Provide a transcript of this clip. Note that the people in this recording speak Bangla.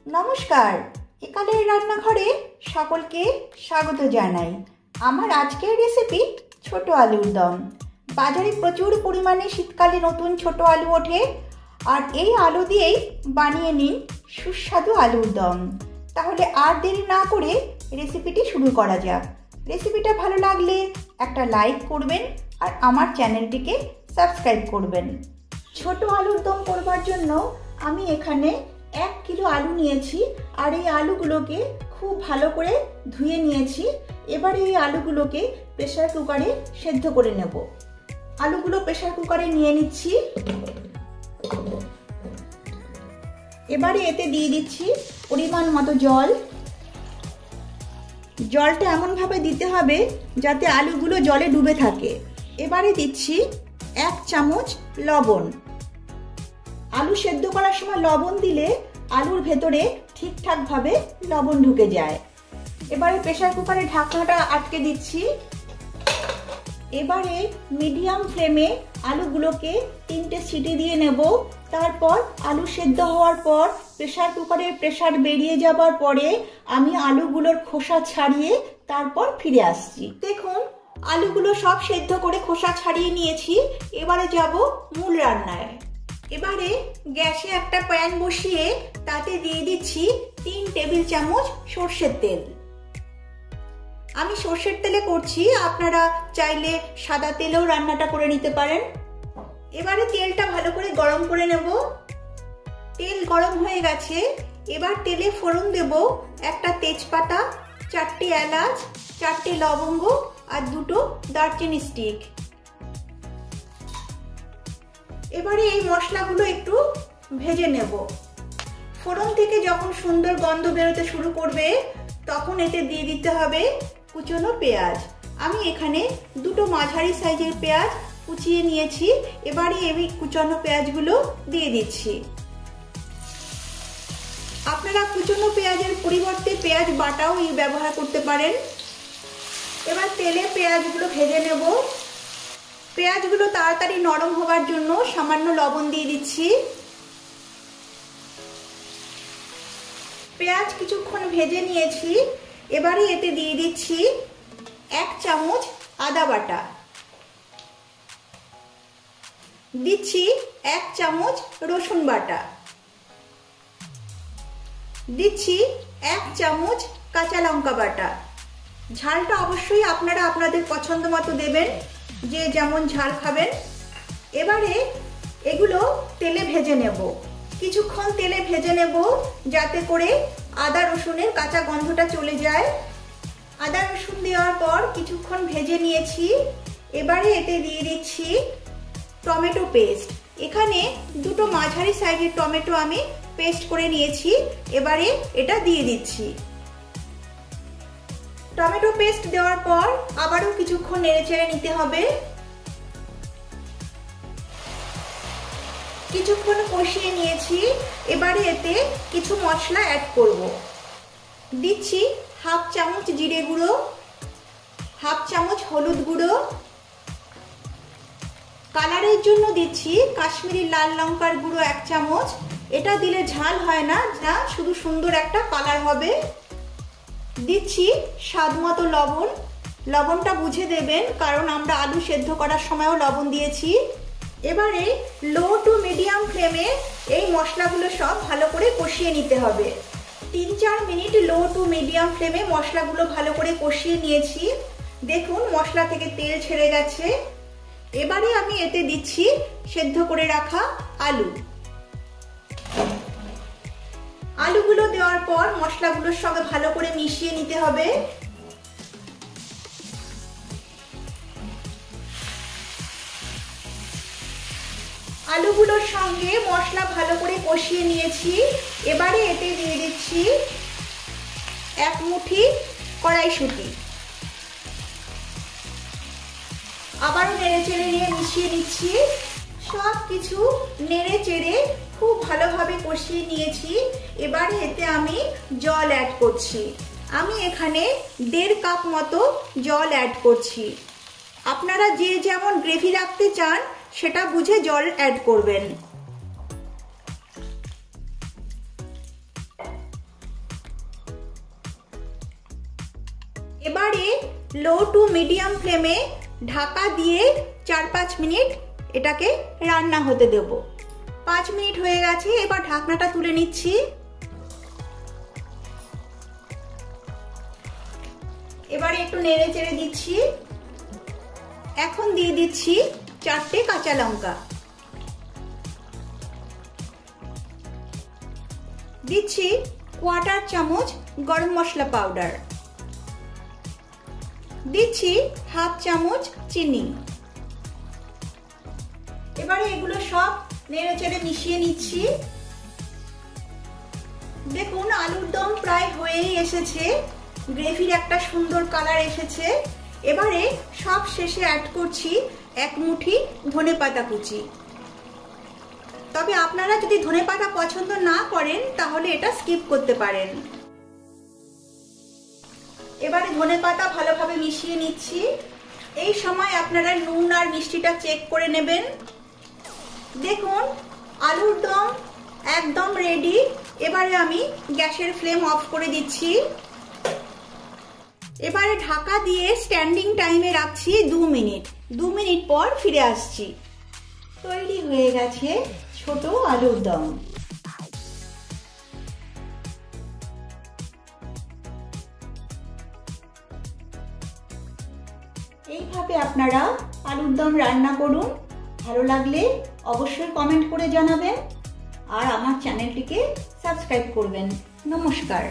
নমস্কার, একালের রান্নাঘরে সকলকে স্বাগত জানাই। আমার আজকের রেসিপি ছোট আলুর দম। বাজারে প্রচুর পরিমাণে শীতকালে নতুন ছোট আলু ওঠে, আর এই আলু দিয়েই বানিয়ে নিন সুস্বাদু আলুর দম। তাহলে আর দেরি না করে রেসিপিটি শুরু করা যাক। রেসিপিটা ভালো লাগলে একটা লাইক করবেন আর আমার চ্যানেলটিকে সাবস্ক্রাইব করবেন। ছোট আলুর দম করবার জন্য আমি এখানে 1 কিলো আলু নিয়েছি, আর এই আলুগুলোকে খুব ভালো করে ধুয়ে নিয়েছি। এবারে এই আলুগুলোকে প্রেসার কুকারে সেদ্ধ করে নেব। আলুগুলো প্রেসার কুকারে নিয়ে নিচ্ছি। এবারে এতে দিয়ে দিচ্ছি পরিমাণ মতো জল। জলটা এমনভাবে দিতে হবে যাতে আলুগুলো জলে ডুবে থাকে। এবারে দিচ্ছি 1 চামচ লবণ। আলু সেদ্ধ করার সময় লবণ দিলে আলুর ভেতরে ঠিকঠাকভাবে লবণ ঢুকে যায়। এবারে প্রেসার কুকারে ঢাকনাটা আটকে দিচ্ছি। এবারে মিডিয়াম ফ্লেমে আলুগুলোকে 3টে সিটি দিয়ে নেব। তারপর আলু সেদ্ধ হওয়ার পর প্রেসার কুকারের প্রেসার বেরিয়ে যাবার পরে আমি আলুগুলোর খোসা ছাড়িয়ে তারপর ফিরে আসছি। দেখুন, আলুগুলো সব সেদ্ধ করে খোসা ছাড়িয়ে নিয়েছি। এবারে যাব মূল রান্নায়। এবারে গ্যাসে একটা প্যান বসিয়ে তাতে দিয়ে দিচ্ছি 3 টেবিল চামচ সর্ষের তেল। আমি সর্ষের তেলে করছি, আপনারা চাইলে সাদা তেলেও রান্নাটা করে নিতে পারেন। এবারে তেলটা ভালো করে গরম করে নেব। তেল গরম হয়ে গেছে। এবার তেলে ফোড়ন দেব একটা তেজপাতা, 4টে এলাচ, 4টে লবঙ্গ আর 2টো দারচিনি স্টিক। এবারে এই মশলাগুলো একটু ভেজে নেব। ফোড়ন থেকে যখন সুন্দর গন্ধ বেরোতে শুরু করবে তখন এতে দিয়ে দিতে হবে কুচনো পেঁয়াজ। আমি এখানে 2টো মাঝারি সাইজের পেঁয়াজ কুচিয়ে নিয়েছি। এবারে এই কুচনো পেঁয়াজগুলো দিয়ে দিচ্ছি। আপনারা কুচনো পেঁয়াজের পরিবর্তে পেঁয়াজ বাটাও ব্যবহার করতে পারেন। এবার তেলে পেঁয়াজগুলো ভেজে নেব। পেঁয়াজগুলো তাড়াতাড়ি নরম হওয়ার জন্য সামান্য লবণ দিয়ে দিচ্ছি। পেঁয়াজ কিছুক্ষণ ভেজে নিয়েছি। এবারে এতে দিয়ে দিচ্ছি 1 চামচ আদা বাটা, দিচ্ছি 1 চামচ রসুন বাটা, দিচ্ছি 1 চামচ কাঁচা লঙ্কা বাটা। ঝালটা অবশ্যই আপনারা আপনাদের পছন্দ মতো দেবেন, যে যেমন ঝাল খাবেন। এবারে এগুলো তেলে ভেজে নেব। কিছুক্ষণ তেলে ভেজে নেব যাতে করে আদা রসুনের কাঁচা গন্ধটা চলে যায়। আদা রসুন দেওয়ার পর কিছুক্ষণ ভেজে নিয়েছি। এবারে এতে দিয়ে দিচ্ছি টমেটো পেস্ট। এখানে 2টো মাঝারি সাইজের টমেটো আমি পেস্ট করে নিয়েছি। এবারে এটা দিয়ে দিচ্ছি। টমেটো পেস্ট দেওয়ার পর আবারও কিছুক্ষণ নেড়েচেড়ে নিতে হবে। কিছুক্ষণ কষিয়ে নিয়েছি। এবারে এতে কিছু মশলা অ্যাড করব। দিচ্ছি 1/2 চামচ জিরে গুঁড়ো, 1/2 চামচ হলুদ গুঁড়ো, কালারের জন্য দিচ্ছি কাশ্মীরি লাল লঙ্কার গুঁড়ো 1 চামচ। এটা দিলে ঝাল হয় না, শুধু সুন্দর একটা কালার হবে। দিচ্ছি স্বাদ মতো লবণ। লবণটা বুঝে দেবেন, কারণ আমরা আলু সেদ্ধ করার সময়ও লবণ দিয়েছি। এবারে লো টু মিডিয়াম ফ্লেমে এই মশলাগুলো সব ভালো করে কষিয়ে নিতে হবে। 3-4 মিনিট লো টু মিডিয়াম ফ্লেমে মশলাগুলো ভালো করে কষিয়ে নিয়েছি। দেখুন, মশলা থেকে তেল ছেড়ে গেছে। এবারে আমি এতে দিচ্ছি সেদ্ধ করে রাখা আলু। আলুগুলো দেওয়ার পর মশলাগুলোর সঙ্গে ভালো করে মিশিয়ে নিতে হবে। আলুগুলোর সঙ্গে মশলা ভালো করে কষিয়ে নিয়েছি। এবারে এতে দিয়ে দিচ্ছি 1 মুঠি কড়াইশুঁটি। আবারও নেড়েচেড়ে নিয়ে মিশিয়ে নিচ্ছি। সব কিছু নেড়েচেড়ে খুব ভালোভাবে কষিয়ে নিয়েছি। এবারে এতে আমি জল অ্যাড করছি। আমি এখানে 1.5 কাপ মতো জল অ্যাড করছি। আপনারা যে যেমন গ্রেভি রাখতে চান সেটা বুঝে জল অ্যাড করবেন। এবারে লো টু মিডিয়াম ফ্লেমে ঢাকা দিয়ে 4-5 মিনিট এটাকে রান্না হতে দেব। 5 মিনিট হয়ে গেছে, এবার ঢাকনাটা তুলে নিচ্ছি। এবারে একটু নেড়ে চেড়ে দিচ্ছি। এখন দিয়ে দিচ্ছি 4টে কাঁচা লঙ্কা, দিচ্ছি 1/4 চামচ গরম মশলা পাউডার, দিচ্ছি 1/2 চামচ চিনি। এবারে এগুলো সব নেড়ে চেড়ে মিশিয়ে নিচ্ছি। দেখুন আলুর দম প্রায় হয়েই এসেছে, গ্রেভির একটা সুন্দর কালার এসেছে। এবারে সব শেষে অ্যাড করছি 1 মুঠি ধনেপাতা কুচি। তবে আপনারা যদি ধনেপাতা পছন্দ না করেন তাহলে এটা স্কিপ করতে পারেন। এবারে ধনেপাতা ভালোভাবে মিশিয়ে নিচ্ছি। এই সময় আপনারা নুন আর মিষ্টিটা চেক করে নেবেন। দেখুন আলুর দম একদম রেডি। এবারে আমি গ্যাসের ফ্লেম অফ করে দিচ্ছি। এবারে ঢাকা দিয়ে স্ট্যান্ডিং টাইমে রাখছি 2 মিনিট। 2 মিনিট পর ফিরে আসছি। তৈরি হয়ে গেছে ছোট আলুর দম। এইভাবে আপনারা আলুর দম রান্না করুন। ভালো লাগলে অবশ্যই কমেন্ট করে জানাবেন আর আমার চ্যানেলটিকে সাবস্ক্রাইব করবেন। নমস্কার।